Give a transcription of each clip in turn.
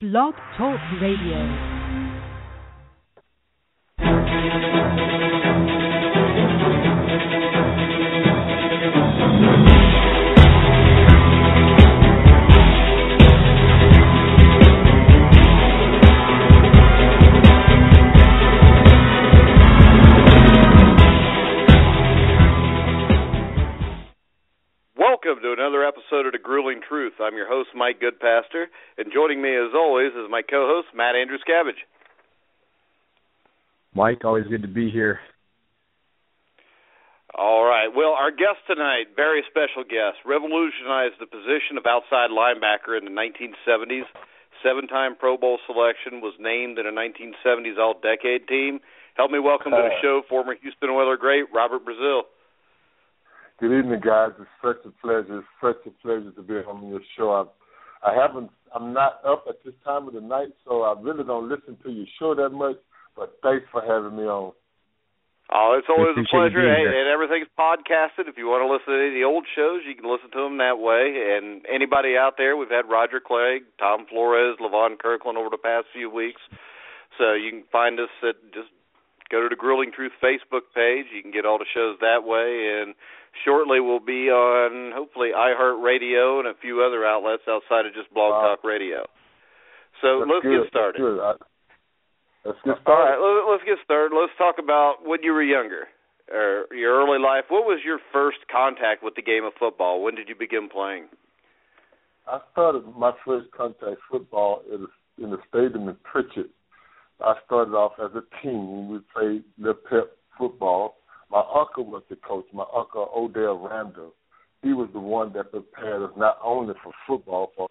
Blog Talk Radio. Welcome to another episode of The Grueling Truth. I'm your host, Mike Goodpaster, and joining me as always is my co-host, Matt Andrews Cabbage. Mike, always good to be here. All right. Well, our guest tonight, very special guest, revolutionized the position of outside linebacker in the 1970s. Seven-time Pro Bowl selection, was named in a 1970s All-Decade team. Help me welcome to the show former Houston Oilers great, Robert Brazile. Good evening, guys. It's such a pleasure. It's such a pleasure to be on your show. I'm not up at this time of the night, so I really don't listen to your show that much, but thanks for having me on. Oh, it's always a pleasure, and everything's podcasted. If you want to listen to any of the old shows, you can listen to them that way. And anybody out there, we've had Roger Clegg, Tom Flores, Levon Kirkland over the past few weeks. So you can find us at just go to the Grueling Truth Facebook page. You can get all the shows that way. And shortly we'll be on, hopefully, iHeartRadio and a few other outlets outside of just Blog Talk Radio. So let's get started. Let's get started. All right, let's get started. Let's talk about when you were younger, or your early life. What was your first contact with the game of football? When did you begin playing? I started my first contact football in the stadium in Pritchett. I started off as a team. We played little pep football. My uncle was the coach, my uncle Odell Randall. He was the one that prepared us not only for football, for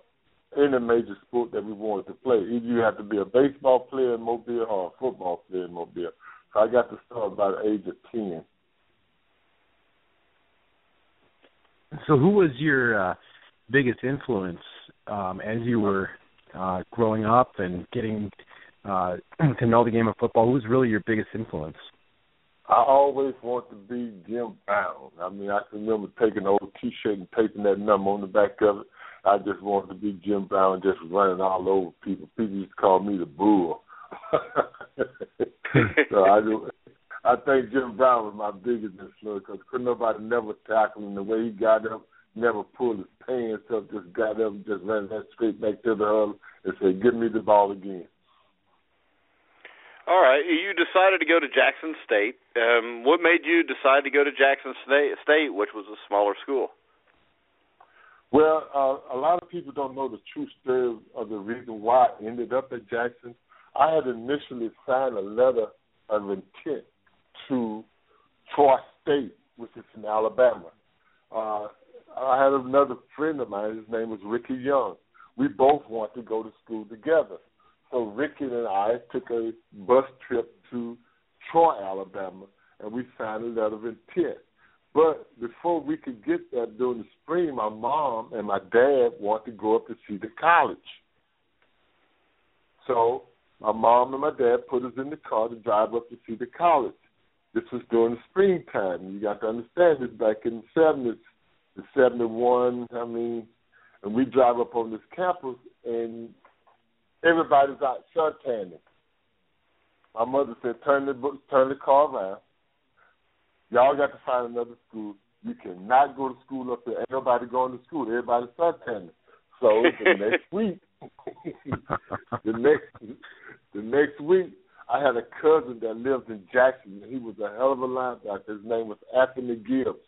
any major sport that we wanted to play. Either you had to be a baseball player in Mobile or a football player in Mobile. So I got to start by the age of 10. So who was your biggest influence as you were growing up and getting to know the game of football? Who was really your biggest influence? I always wanted to be Jim Brown. I mean, I can remember taking an old T-shirt and taping that number on the back of it. I just wanted to be Jim Brown, just running all over people. People used to call me the Bull. So I think Jim Brown was my biggest influence because couldn't nobody never tackle him. The way he got up, never pulled his pants up, just got up and just ran that straight back to the huddle and said, "Give me the ball again." All right, you decided to go to Jackson State. What made you decide to go to Jackson State, which was a smaller school? Well, a lot of people don't know the true story of the reason why I ended up at Jackson. I had initially signed a letter of intent to Troy State, which is in Alabama. I had another friend of mine. His name was Ricky Young. We both wanted to go to school together. So Ricky and I took a bus trip to Troy, Alabama, and we signed a letter of intent. But before we could get there during the spring, my mom and my dad wanted to go up to see the college. So my mom and my dad put us in the car to drive up to see the college. This was during the springtime. You got to understand this, back in the 70s, the 71, and we drive up on this campus, and everybody's out suntanning. My mother said, turn the car around. Y'all got to find another school. You cannot go to school up there. Ain't nobody going to school. Everybody's suntanning. So the next week, the next week, I had a cousin that lived in Jackson. He was a hell of a linebacker. His name was Anthony Gibbs.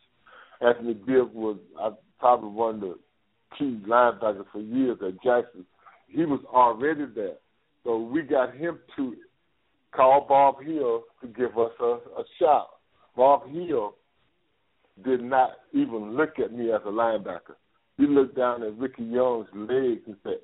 Anthony Gibbs was probably one of the key linebackers for years at Jackson. He was already there. So we got him to call Bob Hill to give us a shot. Bob Hill did not even look at me as a linebacker. He looked down at Ricky Young's legs and said,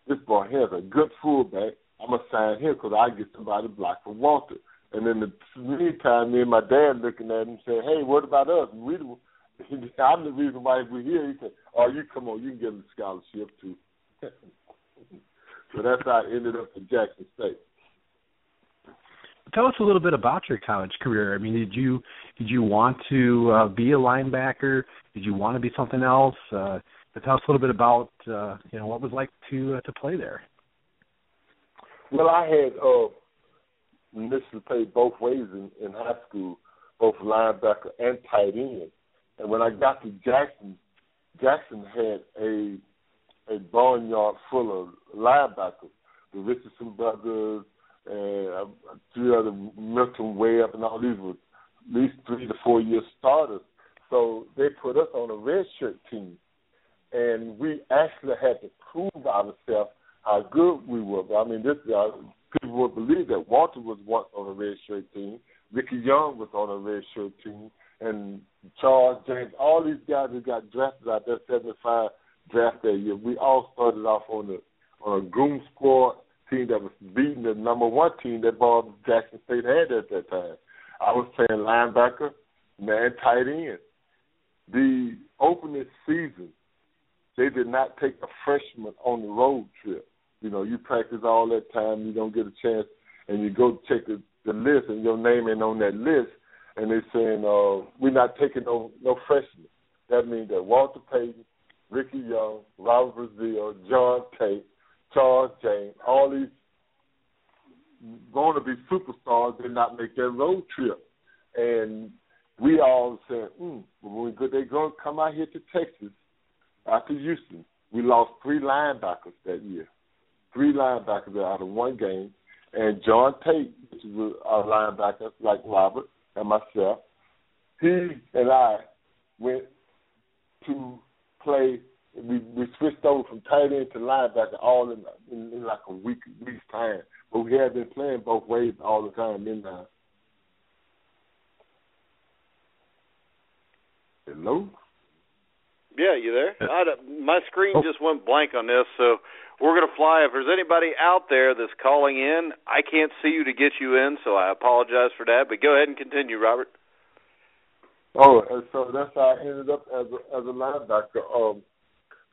this boy here is a good fullback. I'm going to sign him because I get somebody blocked for Walter. And in the meantime, me and my dad looking at him saying, hey, what about us? I'm the reason why we're here. He said, oh, you come on, you can get a scholarship too. So that's how I ended up at Jackson State. Tell us a little bit about your college career. I mean, did you want to be a linebacker? Did you want to be something else? Tell us a little bit about what it was like to play there. Well, I had initially played both ways in high school, both linebacker and tight end. And when I got to Jackson, Jackson had a barnyard full of linebackers, the Richardson brothers, and three other Milton Webb, and all these were at least 3 to 4 year starters. So they put us on a red shirt team, and we actually had to prove ourselves how good we were. I mean, people would believe that Walter was once on a red shirt team, Ricky Young was on a red shirt team, and Charles James, all these guys who got drafted out there, 75 draft that year, we all started off on a goon squad team that was beating the number one team that Jackson State had at that time. I was playing linebacker, man, tight end. The opening season, they did not take a freshman on the road trip. You know, you practice all that time, you don't get a chance, and you go check the list, and your name ain't on that list, and they're saying, we're not taking no freshmen. That means that Walter Payton, Ricky Young, Robert Brazile, John Tate, Charles James, all these going to be superstars did not make that road trip. And we all said, when they're going to come out here to Texas, after Houston, we lost 3 linebackers that year. 3 linebackers out of one game. And John Tate, which is our linebacker, like Robert and myself, he and I went to play. We switched over from tight end to linebacker all in like a week's time. But we had been playing both ways all the time in there. Hello? Yeah, you there? My screen just went blank on this, so we're going to fly. If there's anybody out there that's calling in, I can't see you to get you in, so I apologize for that. But go ahead and continue, Robert. Oh, and so that's how I ended up as a linebacker.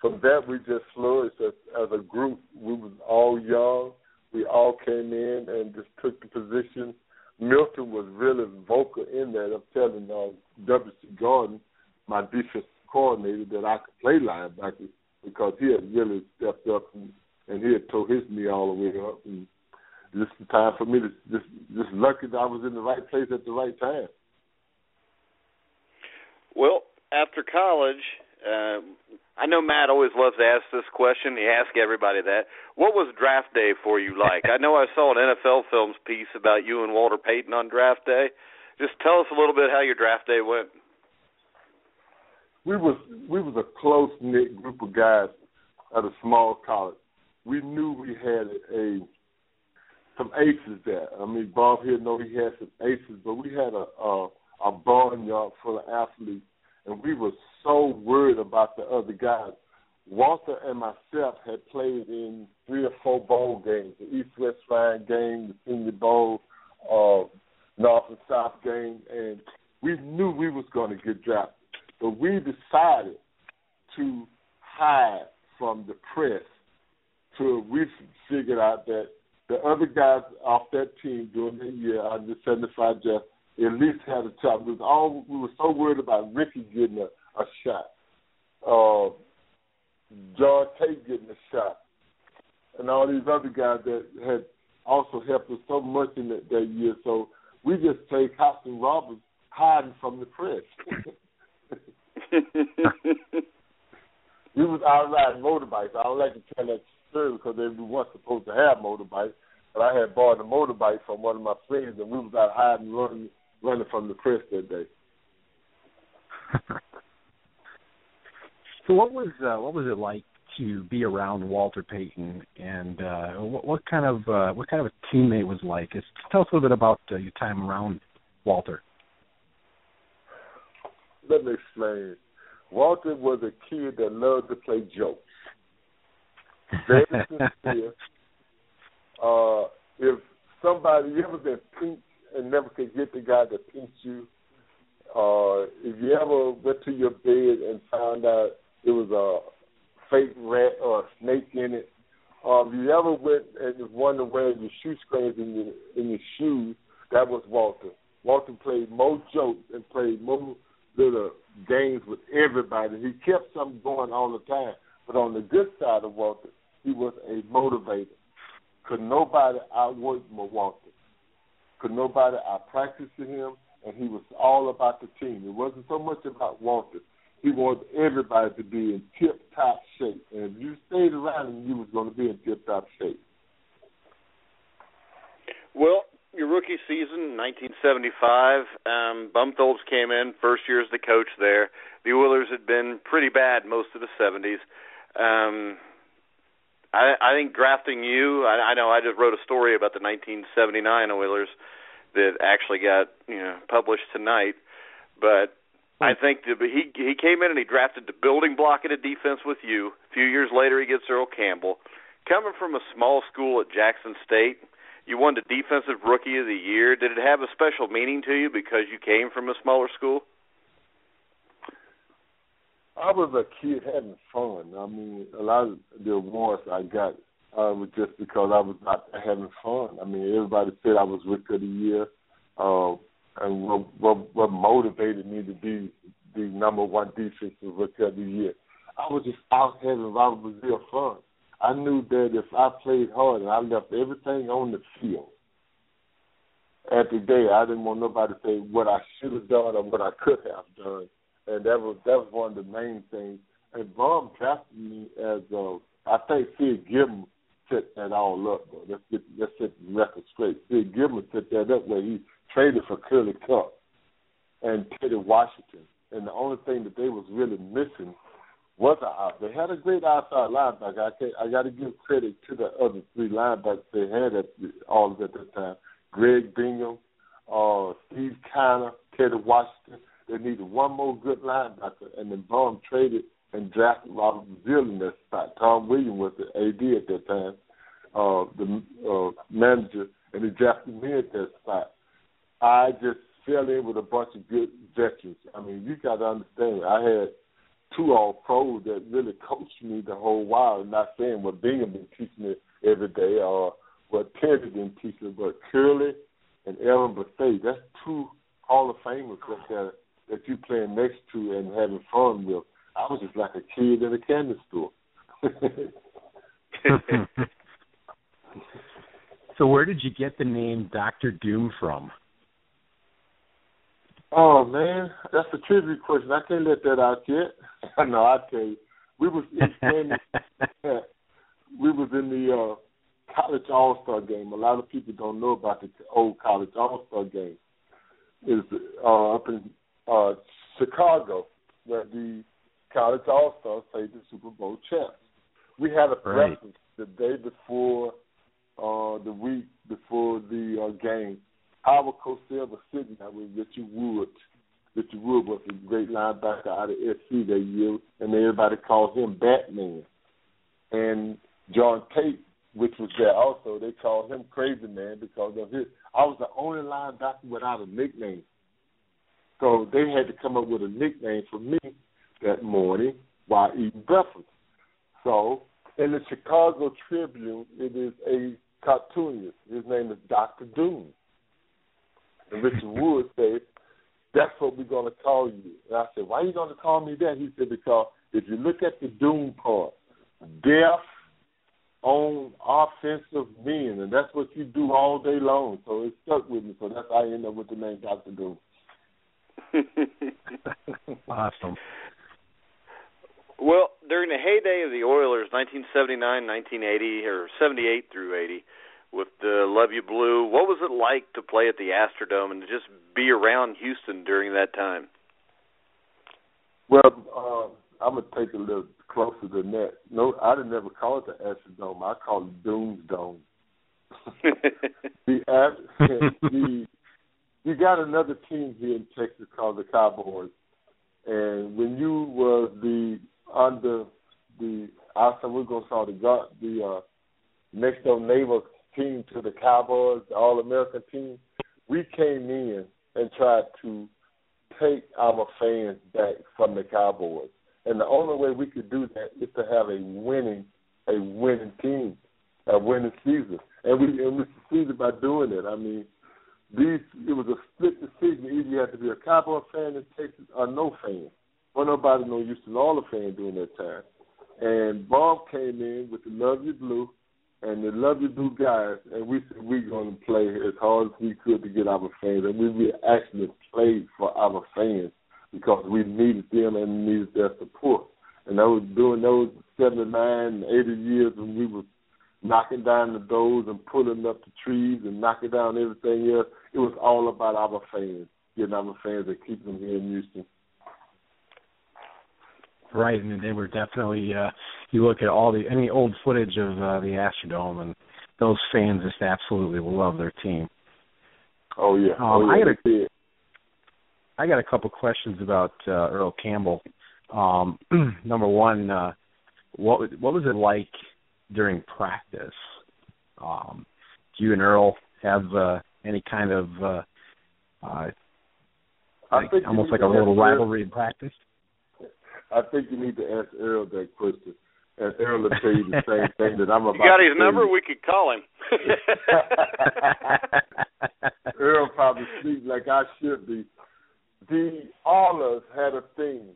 From that, we just flourished as a group. We was all young. We all came in and just took the position. Milton was really vocal in that. I'm telling W.C. Gordon, my defensive coordinator, that I could play linebacker because he had really stepped up and he had tore his knee all the way up. And this is the time for me to just lucky that I was in the right place at the right time. Well, after college, I know Matt always loves to ask this question. He asks everybody that. What was draft day for you like? I know I saw an NFL Films piece about you and Walter Payton on draft day. Just tell us a little bit how your draft day went. We was a close-knit group of guys at a small college. We knew we had some aces there. I mean, Bob here know he had some aces, but we had a barnyard full of athletes, and we were so worried about the other guys. Walter and myself had played in 3 or 4 bowl games, the East-West Shrine game, the Senior Bowl, North and South game, and we knew we was going to get drafted. But we decided to hide from the press till we figured out that the other guys off that team during the year, under 75 draft, at least had a shot. We were so worried about Ricky getting a shot, John Tate getting a shot, and all these other guys that had also helped us so much in that year. So we just played cops and robbers hiding from the press. We was out riding motorbikes. I don't like to tell that story because they weren't supposed to have motorbikes, but I had bought a motorbike from one of my friends, and we was out hiding, running from the press that day. So what was it like to be around Walter Payton, and what kind of a teammate was like? Tell us a little bit about your time around Walter. Let me explain. Walter was a kid that loved to play jokes. Very sincere. If you ever been pinched and never could get the guy that pinched you, if you ever went to your bed and found out it was a fake rat or a snake in it, if you ever went and was wondering where your shoe screens in your shoes, that was Walter. Walter played more jokes and played more little games with everybody. He kept something going all the time. But on the good side of Walter, he was a motivator. Could nobody outwork Milwaukee. Could nobody out-practice him, and he was all about the team. It wasn't so much about Walter. He wanted everybody to be in tip-top shape. And if you stayed around him, you was going to be in tip-top shape. Well, your rookie season, 1975, Bumtholz came in, first year as the coach there. The Oilers had been pretty bad most of the 70s. I think drafting you, I know I just wrote a story about the 1979 Oilers that actually got published tonight, but I think he came in and he drafted the building block of the defense with you. A few years later, he gets Earl Campbell. Coming from a small school at Jackson State, you won the Defensive Rookie of the Year. Did it have a special meaning to you because you came from a smaller school? I was a kid having fun. I mean, a lot of the awards I got was just because I was out there having fun. I mean, everybody said I was Rookie of the Year, and what motivated me to be the number one defensive Rookie of the Year. I was just out having Brazile fun. I knew that if I played hard and I left everything on the field, at the day, I didn't want nobody to say what I should have done or what I could have done. And that was one of the main things. And Baum drafted me as I think Sid Gibman set that all up. Though. Let's set the record straight. Sid Gibman set that up where he traded for Curly Cup and Teddy Washington. And the only thing that they was really missing was an out. They had a great outside linebacker. I got to give credit to the other three linebackers they had at that time. Greg Bingham, Steve Kiner, Teddy Washington. They needed one more good linebacker, and then Baum traded and drafted Robert Brazile in that spot. Tom Williams was the AD at that time, the manager, and he drafted me at that spot. I just fell in with a bunch of good veterans. I mean, you got to understand, I had 2 All-Pros that really coached me the whole while. I'm not saying what Bingham been teaching me every day or what Teddy been teaching me, but Curly and Aaron Buffet, that's 2 Hall of Famers right there that you playing next to and having fun with. I was just like a kid in a candy store. So where did you get the name Dr. Doom from? Oh, man, that's a trivia question. I can't let that out yet. No, I'll tell you. We was in the college all-star game. A lot of people don't know about the old college all-star game. It's up in Chicago, where the college all-stars played the Super Bowl champs. We had a breakfast the day before, the week before the game. Our Cosell was sitting there with Richard Wood. Richard Wood was a great linebacker out of SC that year, and everybody called him Batman. And John Tate, which was there also, they called him Crazy Man because of his. I was the only linebacker without a nickname. So they had to come up with a nickname for me that morning while eating breakfast. So in the Chicago Tribune, it is a cartoonist. His name is Dr. Doom. And Richard Wood said, that's what we're going to call you. And I said, why are you going to call me that? He said, because if you look at the Doom part, death on offensive men, and that's what you do all day long. So it stuck with me. So that's how I ended up with the name Dr. Doom. Awesome. Well, during the heyday of the Oilers, 1979, 1980, or 78 through 80, with the Love You Blue, what was it like to play at the Astrodome and to just be around Houston during that time? Well, I'm going to take a little closer than that. No, I didn't ever call it the Astrodome. I call it Doom's Dome. You got another team here in Texas called the Cowboys. And when you were we're going to call the next door neighbor team to the Cowboys, the All-American team, we came in and tried to take our fans back from the Cowboys. And the only way we could do that is to have a winning team, a winning season. And we succeeded by doing it. I mean, it was a split decision. Either you had to be a Cowboy fan in Texas or no fan. Well, nobody used to all the fan during that time. And Bob came in with the Love You Blue, and the Love You Do guys, and we said we're going to play as hard as we could to get our fans, and we actually played for our fans because we needed them and needed their support. And I was doing those 79, 80 years when we were knocking down the doors and pulling up the trees and knocking down everything else. It was all about our fans, getting our fans and keeping them here in Houston. Right, and they were definitely. You look at any old footage of the Astrodome, and those fans just absolutely love their team. Oh yeah. I got a couple questions about Earl Campbell. Number one, what was it like during practice? Do you and Earl have any kind of almost like a little rivalry in practice? I think you need to ask Earl that question, and Earl will tell you the same thing that I'm about to You got his tell number? you. We could call him. Earl probably sleeps like I should be. All of us had a thing.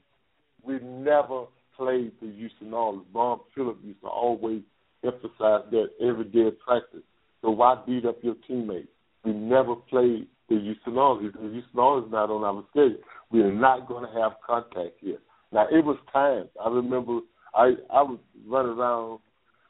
We never played the Houston Oilers. Bob Phillips used to always emphasize that every day at practice. So why beat up your teammates? We never played the Houston Oilers. The Houston Oilers not on our schedule. We are not going to have contact here. Now, it was times. I remember I would run around,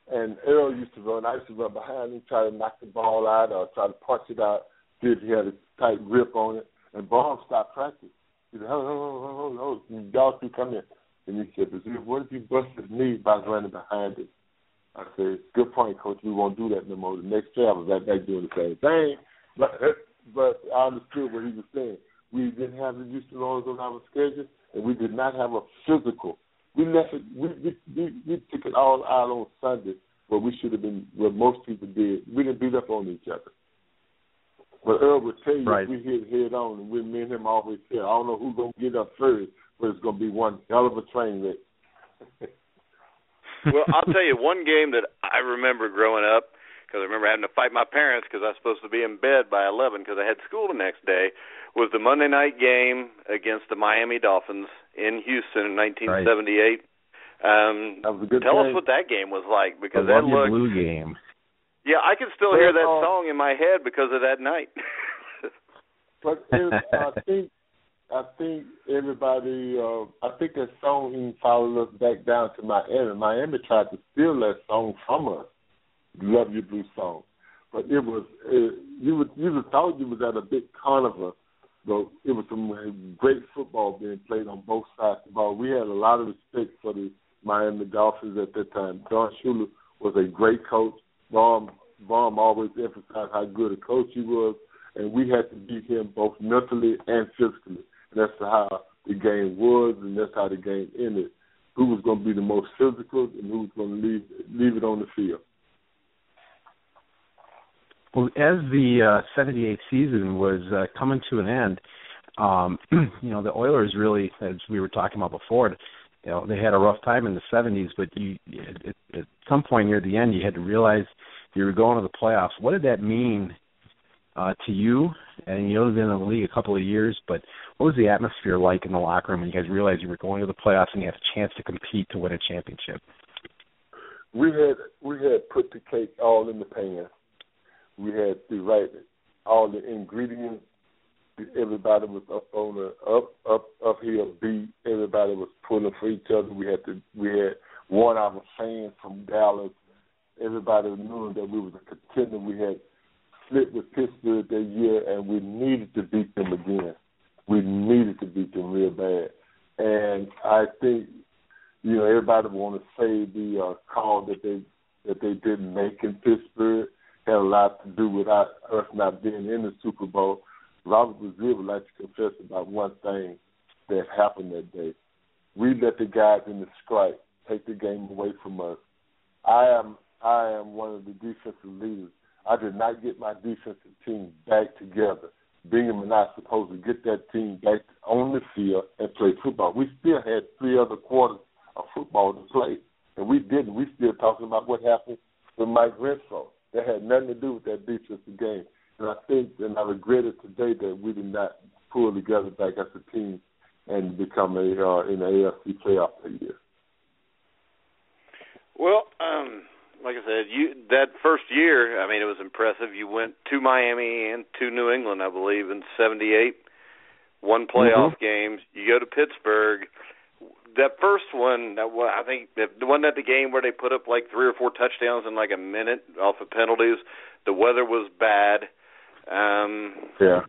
and Earl used to run. I used to run behind him, try to knock the ball out or try to punch it out, see if he had a tight grip on it. And Bob stopped practice. He said, hold. Y'all two come in. And he said, what if you bust his knee by running behind him? I said, good point, Coach. We won't do that no more. The next day I was right back doing the same thing. But I understood what he was saying. We didn't have the Houston Oilers on our schedule, and we did not have a physical. We left it. We took it all out on Sunday, where we should have been, where most people did. We didn't beat up on each other. But Earl would tell you, right. We hit head on, and me and him always said, I don't know who's going to get up first, but it's going to be one hell of a train wreck. Well, I'll tell you one game that I remember growing up, because I remember having to fight my parents because I was supposed to be in bed by 11 because I had school the next day, was the Monday night game against the Miami Dolphins in Houston in 1978. Right. That was a good Tell game. us what that game was like, because that looked blue game. Yeah, I can still hear that song in my head because of that night. But I think everybody, I think that song even followed us back down to Miami. Miami tried to steal that song from us, Love Your Blue song. But it was, you would thought you was at a big carnival, but it was some great football being played on both sides of the ball. We had a lot of respect for the Miami Dolphins at that time. Don Shula was a great coach. Baum always emphasized how good a coach he was, and we had to beat him both mentally and physically. And that's how the game was, and that's how the game ended. Who was going to be the most physical, and who was going to leave it on the field. Well, as the 78 season was coming to an end, the Oilers really, as we were talking about before, they had a rough time in the 70s, but at some point near the end, you had to realize you were going to the playoffs. What did that mean to you? And you've been in the league a couple of years, but what was the atmosphere like in the locker room when you guys realized you were going to the playoffs and you had a chance to compete to win a championship? We had put the cake all in the pan. We had all the ingredients. Everybody was up on the uphill beat. Everybody was pulling for each other. We had won our fans from Dallas. Everybody knew that we was a contender. We had split with Pittsburgh that year, and we needed to beat them again. We needed to beat them real bad. And I think, everybody want to say the call that they didn't make in Pittsburgh had a lot to do with us not being in the Super Bowl. Robert Brazile would like to confess about one thing that happened that day. We let the guys in the strike take the game away from us. I am one of the defensive leaders. I did not get my defensive team back together. Bingham and I supposed to get that team back on the field and play football. We still had 3 other quarters of football to play, and we didn't. We still talking about what happened with Mike Renfro. That had nothing to do with that defensive game. And I think, and I regret it today that we did not pull together back as a team and become in the AFC playoff that year. Well, like I said, that first year, I mean, it was impressive. You went to Miami and to New England, I believe, in '78. Won playoff games. You go to Pittsburgh. That first one, I think, wasn't that the game where they put up like 3 or 4 touchdowns in like a minute off of penalties? The weather was bad. Yeah.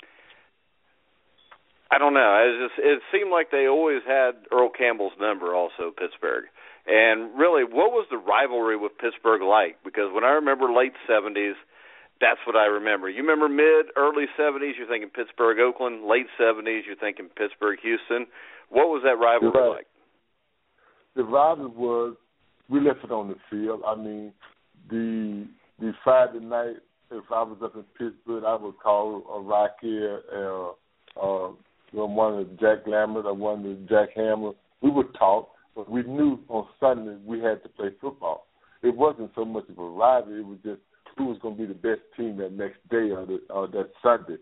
I don't know. It seemed like they always had Earl Campbell's number also, Pittsburgh. And really, what was the rivalry with Pittsburgh like? Because when I remember late 70s, that's what I remember. You remember early 70s, you're thinking Pittsburgh, Oakland. Late 70s, you're thinking Pittsburgh, Houston. What was that rivalry like? The rivalry was, we left it on the field. I mean, the Friday night, if I was up in Pittsburgh, I would call a Rocky one of Jack Lambert or one of Jack Hammer. We would talk, but we knew on Sunday we had to play football. It wasn't so much of a rivalry. It was just who was going to be the best team that next day or that Sunday.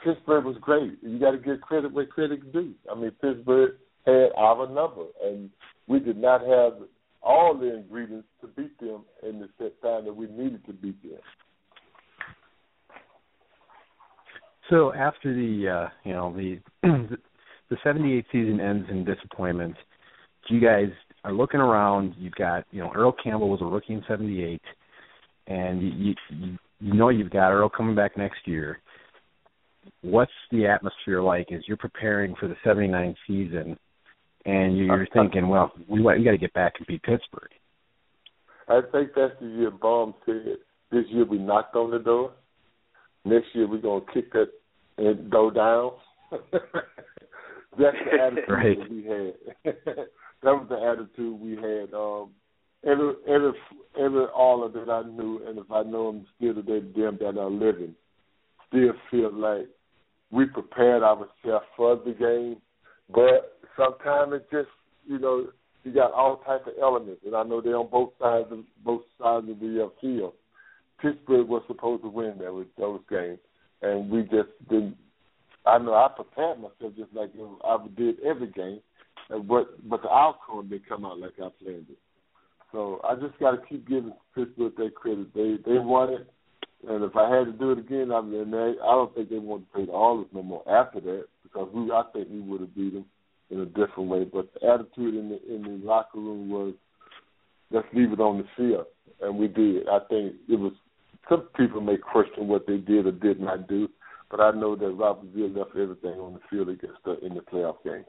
Pittsburgh was great. You got to give credit where credit's due. I mean, Pittsburgh had our number, and we did not have all the ingredients to beat them in the set time that we needed to beat them. So after the the 78 season ends in disappointment, you guys are looking around. You've got, Earl Campbell was a rookie in 78, and you you've got Earl coming back next year. What's the atmosphere like as you're preparing for the 79 season, and you're thinking, well, we got to get back and beat Pittsburgh? I think that's the year Baum said, this year we knocked on the door. Next year we're going to kick that door down. That's the attitude that we had. That was the attitude we had. Every all of that I knew, and if I know them still today, them that are living, still feel like we prepared ourselves for the game. But sometimes it just, you got all types of elements, and I know they're on both sides of the field. Pittsburgh was supposed to win those games, and we just didn't. I know I prepared myself just like I did every game, but the outcome didn't come out like I planned it. So I just got to keep giving Pittsburgh their credit. They won it, and if I had to do it again, I don't think they want to play the Oilers no more after that, because I think we would have beat them in a different way. But the attitude in the locker room was, let's leave it on the field, and we did. I think it was. Some people may question what they did or did not do, but I know that Rob Brazile left everything on the field against in the playoff game.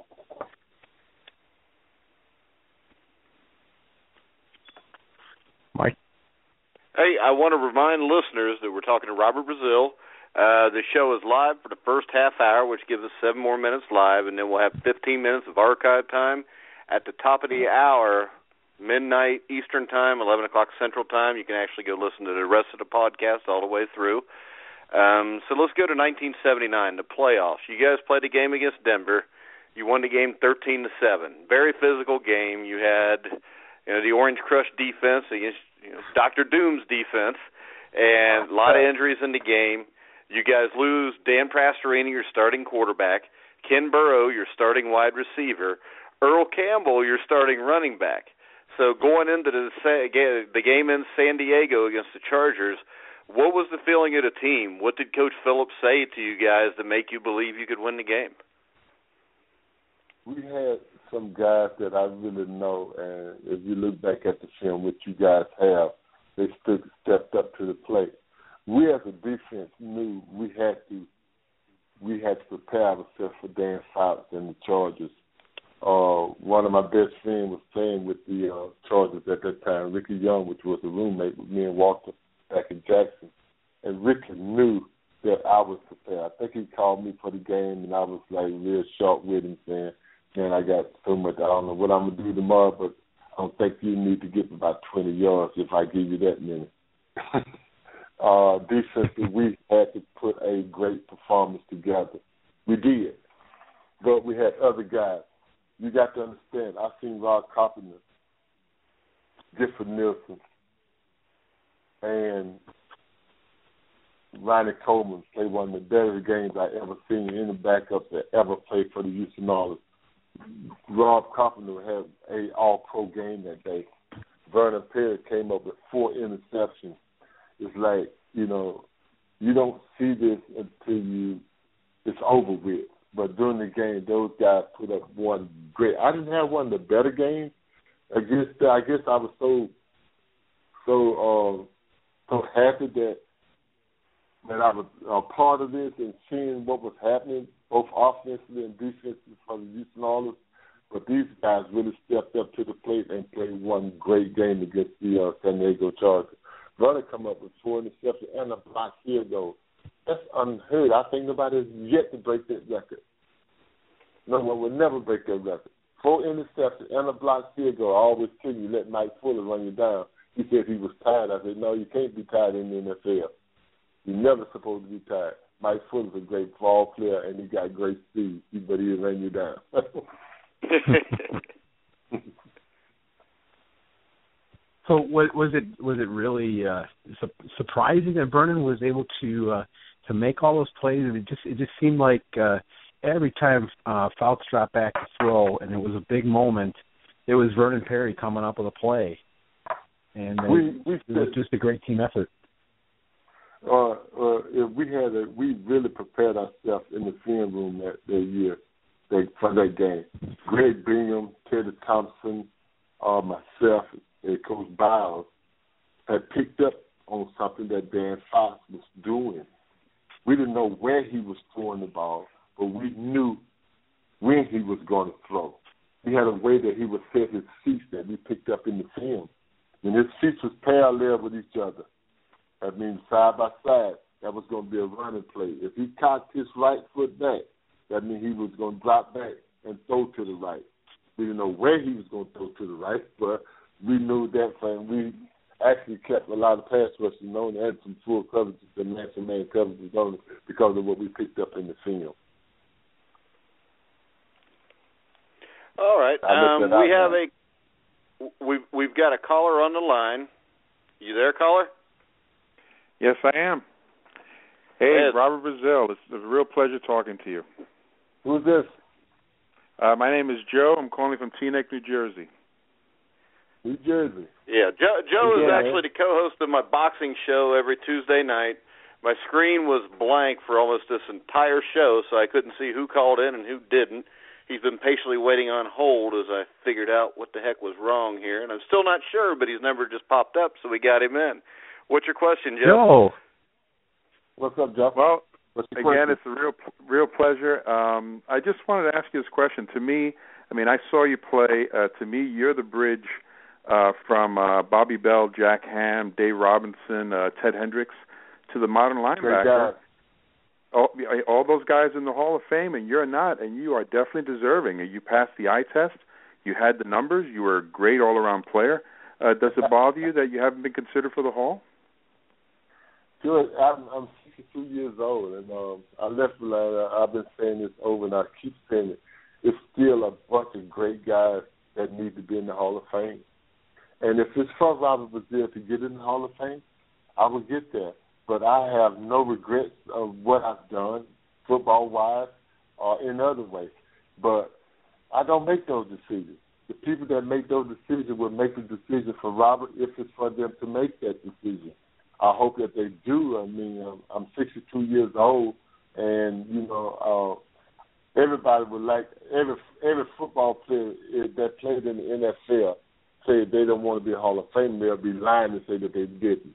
Mike? Hey, I want to remind listeners that we're talking to Robert Brazile. The show is live for the first half hour, which gives us 7 more minutes live, and then we'll have 15 minutes of archive time. At the top of the hour, midnight Eastern Time, 11 o'clock Central Time, you can actually go listen to the rest of the podcast all the way through. So let's go to 1979, the playoffs. You guys played a game against Denver. You won the game 13-7. Very physical game. You had the Orange Crush defense against Dr. Doom's defense, and a lot of injuries in the game. You guys lose Dan Pastorini, your starting quarterback, Ken Burrow, your starting wide receiver, Earl Campbell, your starting running back. So going into the game in San Diego against the Chargers, what was the feeling of the team? What did Coach Phillips say to you guys to make you believe you could win the game? We had some guys that I really know, and if you look back at the film, which you guys have, they stepped up to the plate. We as a defense knew we had to prepare ourselves for Dan Fouts and the Chargers. One of my best friends was playing with the Chargers at that time, Ricky Young, which was a roommate with me and Walter back in Jackson. And Ricky knew that I was prepared. I think he called me for the game, and I was like real sharp with him, saying, man, I got so much, I don't know what I'm going to do tomorrow, but I don't think you need to get about 20 yards if I give you that minute. Defensively, we had to put a great performance together. We did. But we had other guys. You got to understand, I've seen Rod Carpenter, Gifford Nielsen, and Ronnie Coleman play one of the better games I ever seen any backups that ever played for the Houston Oilers. Rob Carpenter had a all-pro game that day. Vernon Perry came up with 4 interceptions. It's like, you know, you don't see this until it's over with. But during the game, those guys put up one great. I didn't have one of the better games. I guess I was so happy that I was a part of this and seeing what was happening, both offensively and defensively for the Houston Oilers. But these guys really stepped up to the plate and played one great game against the San Diego Chargers. Vernon come up with 4 interceptions and a blocked field goal. That's unheard. I think nobody has yet to break that record. No one will never break that record. 4 interceptions and a blocked field goal. I always tell you, let Mike Fuller run you down. He said he was tired. I said, no, you can't be tired in the NFL. You're never supposed to be tired. Mike Fuller's a great ball player, and he got great speed, but he'll run you down. So was it really surprising that Vernon was able to make all those plays? It just seemed like every time Fouts dropped back to throw and it was a big moment, it was Vernon Perry coming up with a play, and it was just a great team effort. We really prepared ourselves in the film room that year for that game. Greg Bingham, Teddy Thompson, myself, and Coach Biles had picked up on something that Dan Fox was doing. We didn't know where he was throwing the ball, but we knew when he was going to throw. He had a way that he would set his feet that we picked up in the film. And his feet was parallel with each other. That means side by side, that was going to be a running play. If he cocked his right foot back, that means he was going to drop back and throw to the right. We didn't know where he was going to throw to the right, but we knew that, and we actually kept a lot of pass rushers known and had some full coverages and man-to-man coverages on because of what we picked up in the film. All right. We've got a caller on the line. You there, caller? Yes, I am. Hey, Robert Brazile. It's a real pleasure talking to you. Who's this? My name is Joe. I'm calling from Teaneck, New Jersey. New Jersey. Yeah, Joe is actually the co-host of my boxing show every Tuesday night. My screen was blank for almost this entire show, so I couldn't see who called in and who didn't. He's been patiently waiting on hold as I figured out what the heck was wrong here, and I'm still not sure, but his number just popped up, so we got him in. What's your question, Joe? Joe. What's up, Joe? Well, again, it's a real pleasure. I just wanted to ask you this question. To me, I saw you play. To me, you're the bridge from Bobby Bell, Jack Ham, Dave Robinson, Ted Hendricks to the modern linebacker. All those guys in the Hall of Fame, and you're not, and you are definitely deserving. You passed the eye test. You had the numbers. You were a great all-around player. Does it bother you that you haven't been considered for the Hall? Good. I'm 62 years old, and I left Atlanta. I've been saying this over, and I keep saying it. It's still a bunch of great guys that need to be in the Hall of Fame. And if it's for Robert Brazile to get in the Hall of Fame, I will get there. But I have no regrets of what I've done, football-wise or in other ways. But I don't make those decisions. The people that make those decisions will make the decision for Robert if it's for them to make that decision. I hope that they do. I'm 62 years old, and, everybody would like, every football player that played in the NFL say they don't want to be a Hall of Fame. They'll be lying to say that they didn't.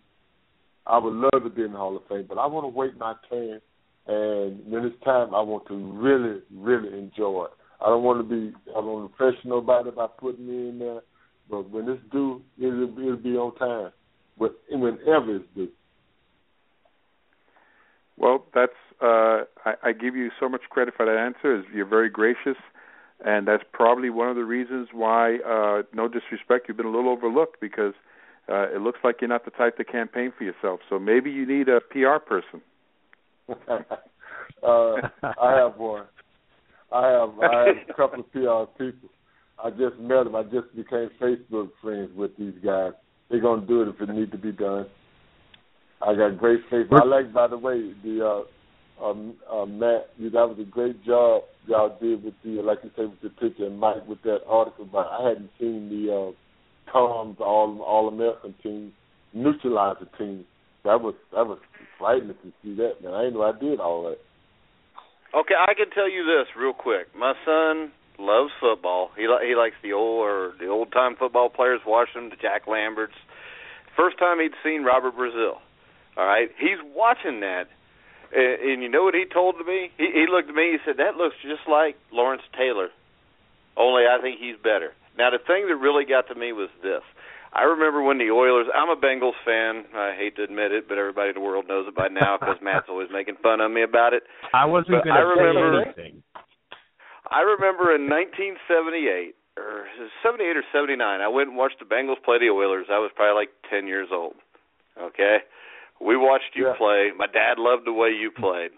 I would love to be in the Hall of Fame, but I want to wait my turn, and when it's time, I want to really, really enjoy it. I don't want to pressure nobody by putting me in there, but when it's due, it'll be on time, whenever it's due. Well, that's I give you so much credit for that answer. You're very gracious, and that's probably one of the reasons why, no disrespect, you've been a little overlooked because it looks like you're not the type to campaign for yourself. So maybe you need a PR person. I have one. I have a couple of PR people. I just met them. I just became Facebook friends with these guys. They're going to do it if it needs to be done. I got great faith. I like, by the way, the Matt, that was a great job y'all did with the, like you say, with the picture, and Mike with that article. But I hadn't seen the Tom's All-American team, neutralized the team. That was frightening to see that, man. I didn't know I did all that. Okay, I can tell you this real quick. My son loves football. He likes the old time football players, watching the Jack Lamberts. First time he'd seen Robert Brazile. All right, he's watching that, and you know what he told me? He looked at me. He said, "That looks just like Lawrence Taylor, only I think he's better." Now, the thing that really got to me was this. I remember when the Oilers, I'm a Bengals fan. I hate to admit it, but everybody in the world knows it by now because Matt's always making fun of me about it. I wasn't going to say anything. I remember in 1978, or 78 or 79, I went and watched the Bengals play the Oilers. I was probably like 10 years old. Okay? We watched you play. My dad loved the way you played.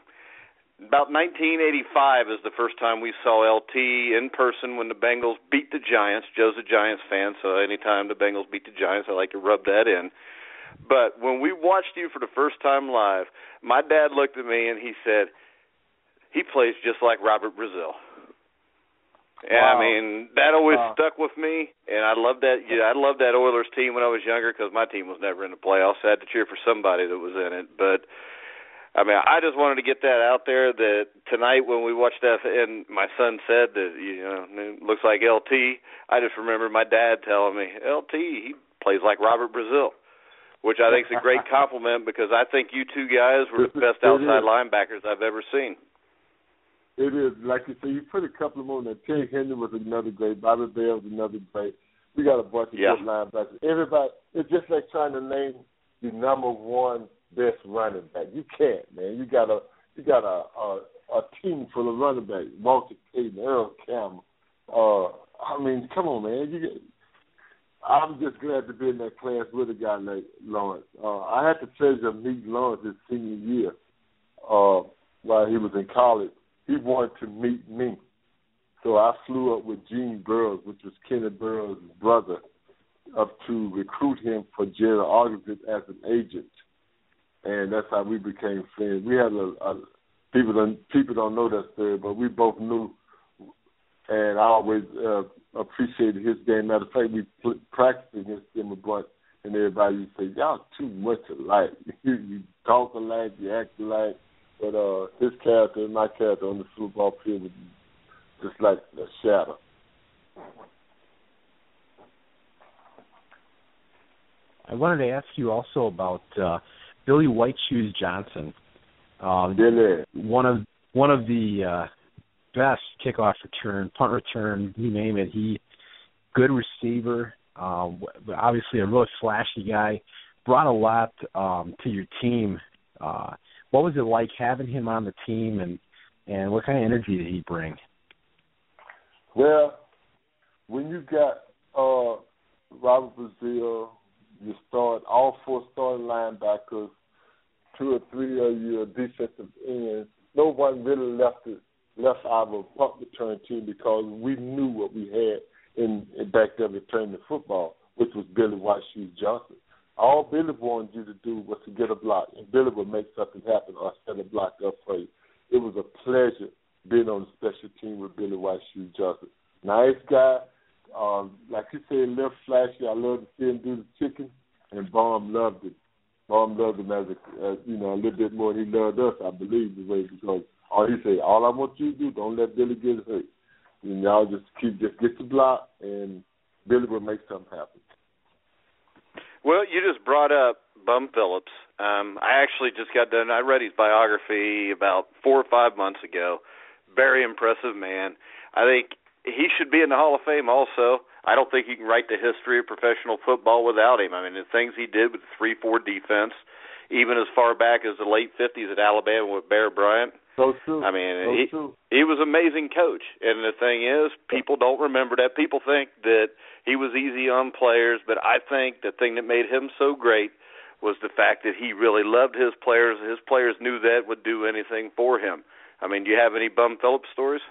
About 1985 is the first time we saw LT in person when the Bengals beat the Giants. Joe's a Giants fan, so anytime the Bengals beat the Giants, I like to rub that in. But when we watched you for the first time live, my dad looked at me and he said, "He plays just like Robert Brazile." And wow. I mean, that always stuck with me, and I loved that. Yeah, I loved that Oilers team when I was younger because my team was never in the playoffs. I had to cheer for somebody that was in it, but I mean, I just wanted to get that out there that tonight when we watched that, and my son said that, it looks like LT, I just remember my dad telling me, LT, he plays like Robert Brazile, which I think is a great compliment because I think you two guys were the best outside linebackers I've ever seen. It is. Like you say, you put a couple of them on there. Terry Henry was another great. Bobby Bell was another great. We got a bunch of good linebackers. Everybody, it's just like trying to name the number one best running back. You can't, man. You got a team full of running backs. Walter Payton, Earl Campbell. I mean, come on, man. I'm just glad to be in that class with a guy like Lawrence. I had the pleasure of meeting Lawrence his senior year while he was in college. He wanted to meet me. So I flew up with Gene Burroughs, which was Kenneth Burroughs' brother, up to recruit him for Jerry Augustus as an agent. And that's how we became friends. We had people don't know that story, but we both knew, and I always appreciated his game. Matter of fact, we practiced against him a bunch, and everybody used to say, "Y'all too much alike. You talk alike, you act alike." But his character and my character on the football field was just like a shadow. I wanted to ask you also about Billy White Shoes Johnson. One of the best kickoff return, punt return, you name it. He good receiver, obviously a really flashy guy. Brought a lot to your team. What was it like having him on the team, and what kind of energy did he bring? Well, when you got Robert Brazile, you start all four starting linebackers, 2 or 3 of your defensive ends. No one really left our punt return team because we knew what we had in back there returning the football, which was Billy White Shoes Johnson. All Billy wanted you to do was to get a block, and Billy would make something happen or set a block up for you. It was a pleasure being on the special team with Billy White Shoes Johnson. Nice guy. Like you said, a little flashy. I love to see him do the chicken, and Baum loved it. Baum loved him as a little bit more than he loved us, I believe, the way, because he said, all I want you to do, don't let Billy get hurt. And y'all just get the block, and Billy will make something happen. Well, you just brought up Bum Phillips. I actually just got done. I read his biography about 4 or 5 months ago. Very impressive man. I think he should be in the Hall of Fame also. I don't think you can write the history of professional football without him. I mean, the things he did with the 3-4 defense, even as far back as the late 50s at Alabama with Bear Bryant. So true. I mean, he was an amazing coach. And the thing is, people don't remember that. People think that he was easy on players, but I think the thing that made him so great was the fact that he really loved his players. His players knew that would do anything for him. I mean, do you have any Bum Phillips stories?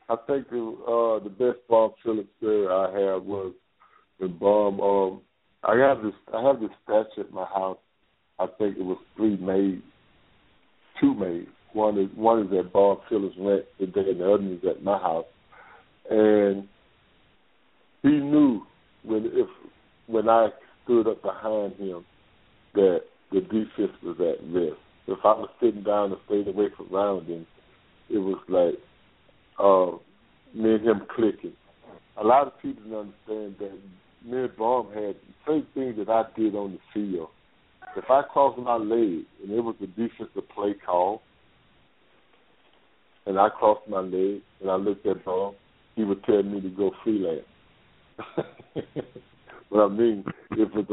I think the best Bum Phillips story I have was when Bum. I have this statue at my house. I think it was 3 made, 2 made. One is at Bum Phillips rent today, and the other is at my house. And he knew when I stood up behind him, that the defense was at risk. If I was sitting down and stayed away from around him, it was like me and him clicking. A lot of people don't understand that me and Baum had the same thing that I did on the field. If I crossed my leg and it was a defensive play call, and I crossed my leg and I looked at Baum, he would tell me to go freelance. What I mean, if it's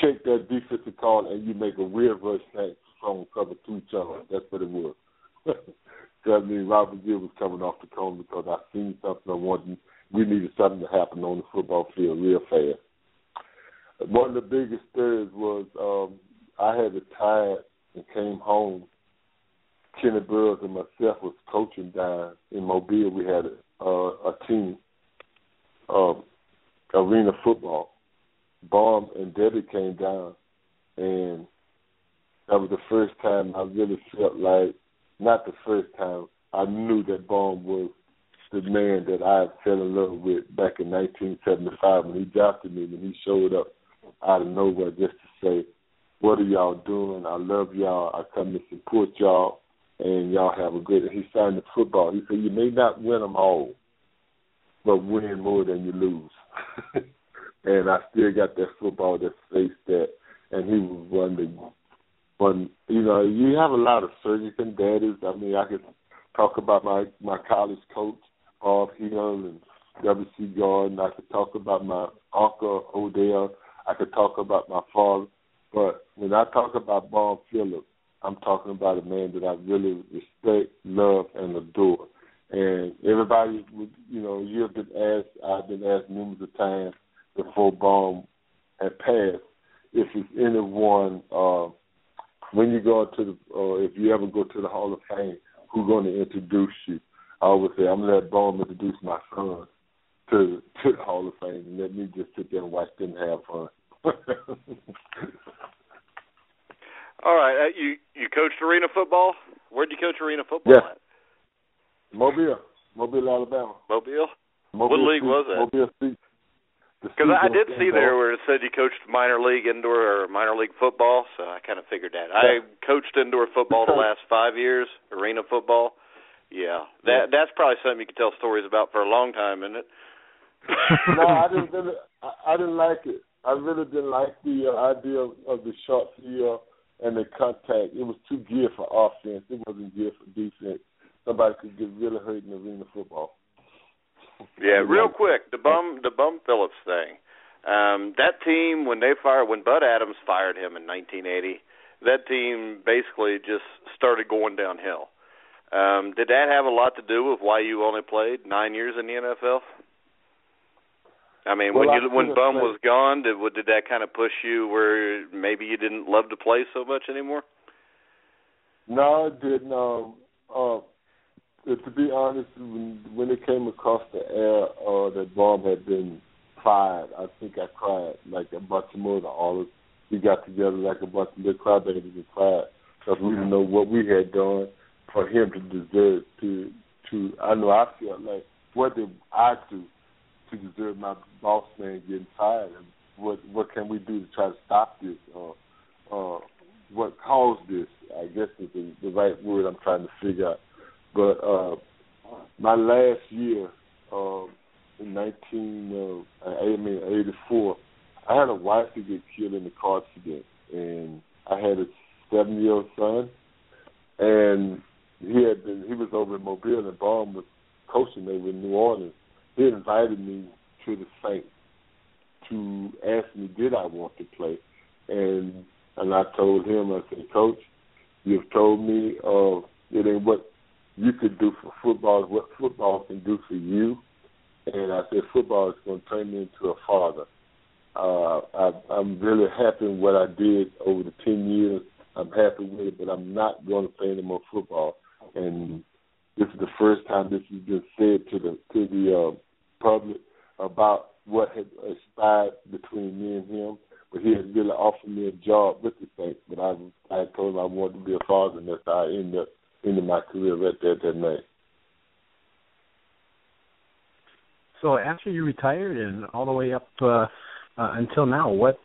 check that defensive call and you make a weird rush snap from cover 2 channels. That's what it was. I mean, Robert Gill was coming off the cone because I seen something we needed something to happen on the football field real fast. One of the biggest stories was I had retired and came home. Kenny Burroughs and myself was coaching down in Mobile. We had a team, arena football. Baum and Debbie came down, and that was the first time I really felt like, not the first time, I knew that Baum was the man that I fell in love with back in 1975 when he drafted me, when he showed up out of nowhere just to say, what are y'all doing? I love y'all. I come to support y'all, and y'all have a great. And he signed the football. He said, you may not win them all, but win more than you lose. And I still got that football that faced that. And he was you have a lot of surgeons and daddies. I mean, I could talk about my college coach, Bob Hill and W.C. Gordon. I could talk about my uncle, Odell. I could talk about my father. But when I talk about Baum Phillips, I'm talking about a man that I really respect, love, and adore. And everybody, you've been asked, I've been asked numerous of times before Baum had passed, if it's anyone, when you go to if you ever go to the Hall of Fame, who's going to introduce you? I always say, I'm going to let Baum introduce my son to the Hall of Fame, and let me just sit there and watch them have fun. All right, you coached arena football? Where'd you coach arena football at? Mobile, Alabama. Mobile? What league was that? Mobile State. Because I did see there where it said you coached minor league indoor or minor league football, so I kind of figured that. I coached indoor football the last 5 years, arena football. Yeah, that's probably something you could tell stories about for a long time, isn't it? No, I didn't like it. I really didn't like the idea of the short field and the contact. It was too geared for offense. It wasn't geared for defense. Somebody could get really hurt in arena football. Yeah, real quick, the Bum Phillips thing. That team, when Bud Adams fired him in 1980, that team basically just started going downhill. Did that have a lot to do with why you only played 9 years in the NFL? I mean, when Bum was gone, did that kind of push you where maybe you didn't love to play so much anymore? No, it didn't. To be honest, when it came across the air that Baum had been fired, I think I cried like a bunch of more than all of us. We got together like a bunch of little crybabies and cried because we didn't know what we had done for him to deserve to. I know I felt like, what did I do to deserve my boss man getting fired? And what can we do to try to stop this? What caused this? I guess is the right word I'm trying to figure out. But my last year, in 1984, I had a wife to get killed in a car accident, and I had a 7-year-old son, and he was over in Mobile, and Baum was coaching over in New Orleans. He invited me to the Saints to ask me did I want to play, and I told him, I said, Coach, you've told me it ain't what you could do for football, what football can do for you. And I said, football is going to turn me into a father. I'm really happy with what I did over the 10 years. I'm happy with it, but I'm not going to play any more football. And this is the first time this has been said to the public about what had expired between me and him. But he has really offered me a job with the Saints. But I told him I wanted to be a father, and that's how I ended up into my career right there that night. So after you retired and all the way up until now, what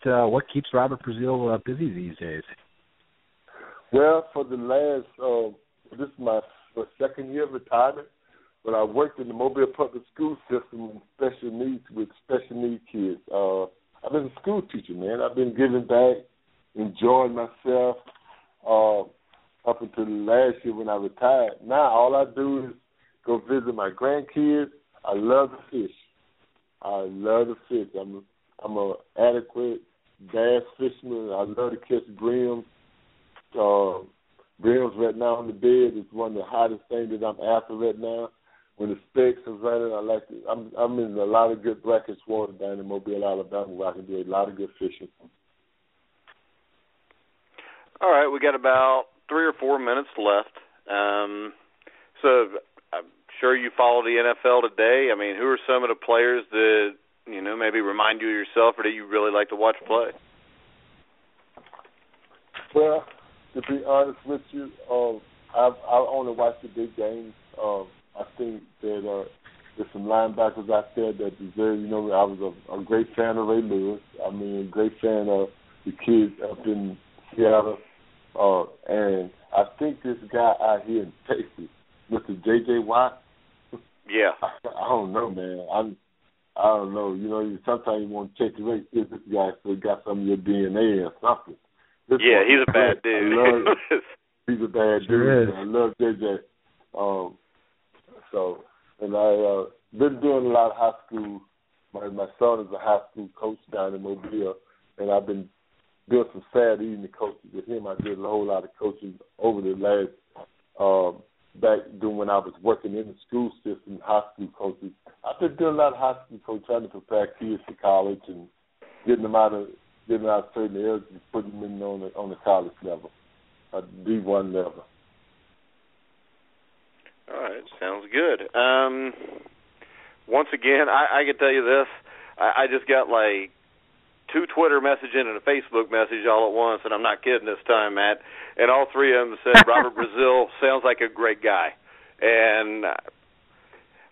keeps Robert Brazile busy these days? Well, for the last, this is my second year of retirement, but I worked in the Mobile Public School system with special needs kids. I've been a school teacher, man. I've been giving back, enjoying myself up until last year when I retired. Now all I do is go visit my grandkids. I love to fish. I'm an adequate bass fisherman. I love to catch brims. Brims right now on the bed is one of the hottest things that I'm after right now. When the specks are running, I'm in a lot of good brackish water down in Mobile, Alabama, where I can do a lot of good fishing. All right, we got about 3 or 4 minutes left. So I'm sure you follow the NFL today. I mean, who are some of the players that, maybe remind you of yourself or that you really like to watch play? Well, to be honest with you, I only watch the big games. I think that there's some linebackers out there that deserve, I was a great fan of Ray Lewis. I mean, a great fan of the kids up in Seattle. And I think this guy out here in Texas, Mr. J.J. Watt. Yeah. I don't know, man. I don't know. Sometimes you want to check the rate. If this guy still got some of your DNA or something. He's a bad dude. He's a bad sure dude. I love J.J. And I been doing a lot of high school. My son is a high school coach down in Mobile, and I've been doing some Saturday evening coaching with him. I did a whole lot of coaching over the last back when I was working in the school system, high school coaches. I've been doing a lot of high school coaching, trying to prepare kids for college and getting them out of certain areas and putting them in on the college level, D1 level. All right, sounds good. Once again, I can tell you this. I just got like 2 Twitter messages and a Facebook message all at once, and I'm not kidding this time, Matt. And all 3 of them said Robert Brazile sounds like a great guy. And,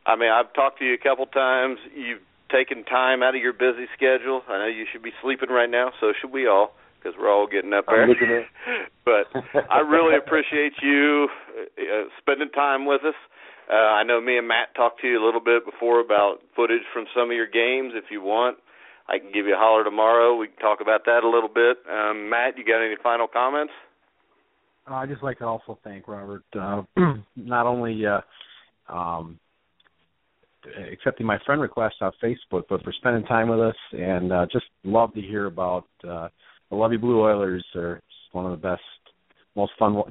I mean, I've talked to you a couple times. You've taken time out of your busy schedule. I know you should be sleeping right now, so should we all, because we're all getting up there. But I really appreciate you spending time with us. I know me and Matt talked to you a little bit before about footage from some of your games. If you want, I can give you a holler tomorrow. We can talk about that a little bit. Matt, you got any final comments? I'd just like to also thank Robert, not only accepting my friend request on Facebook, but for spending time with us, and just love to hear about the Lovey Blue Oilers. Are one of the best, most fun to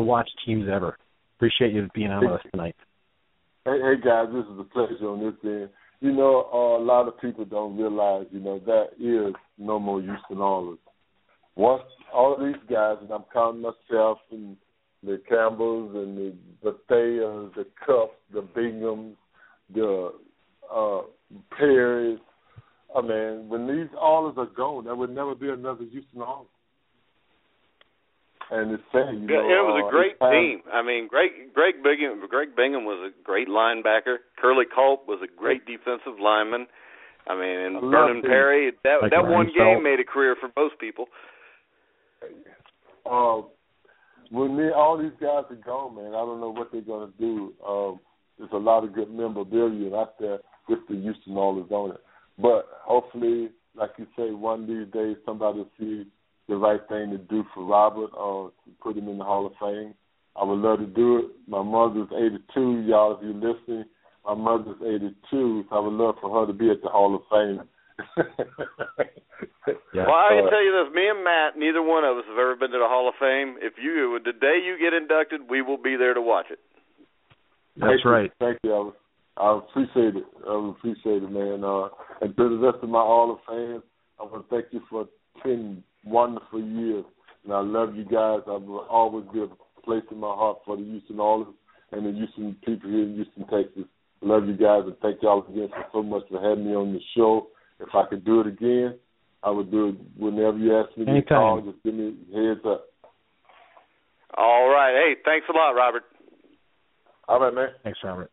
watch teams ever. Appreciate you being on with us tonight. Hey guys, this is a pleasure on this end. A lot of people don't realize, that is no more Houston Oilers. Once all of these guys, and I'm counting myself and the Campbells and the Thayers, the Cups, the Binghams, the Perrys, when these Oilers are gone, there would never be another Houston Oilers. And it's sad, it was a great team. I mean, Greg Bingham was a great linebacker. Curly Culp was a great defensive lineman. I mean, and Vernon Perry, that one game made a career for most people. When all these guys are gone, man, I don't know what they're going to do. There's a lot of good memorabilia out there with the Houston Oilers on it. But hopefully, like you say, one of these days somebody will see the right thing to do for Robert or to put him in the Hall of Fame. I would love to do it. My mother's 82, y'all, if you're listening. My mother's 82, so I would love for her to be at the Hall of Fame. Well, I can tell you this, me and Matt, neither one of us have ever been to the Hall of Fame. The day you get inducted, we will be there to watch it. That's right. Thank you. I appreciate it. Man. And to the rest of my Hall of Fame, I want to thank you for 10 wonderful years. And I love you guys. I will always be a place in my heart for the Houston Oilers and the Houston people here in Houston, Texas. I love you guys, and thank y'all again so much for having me on the show. If I could do it again, I would do it whenever you ask me to call. Just give me a heads up. All right. Hey, thanks a lot, Robert. All right, man. Thanks, Robert.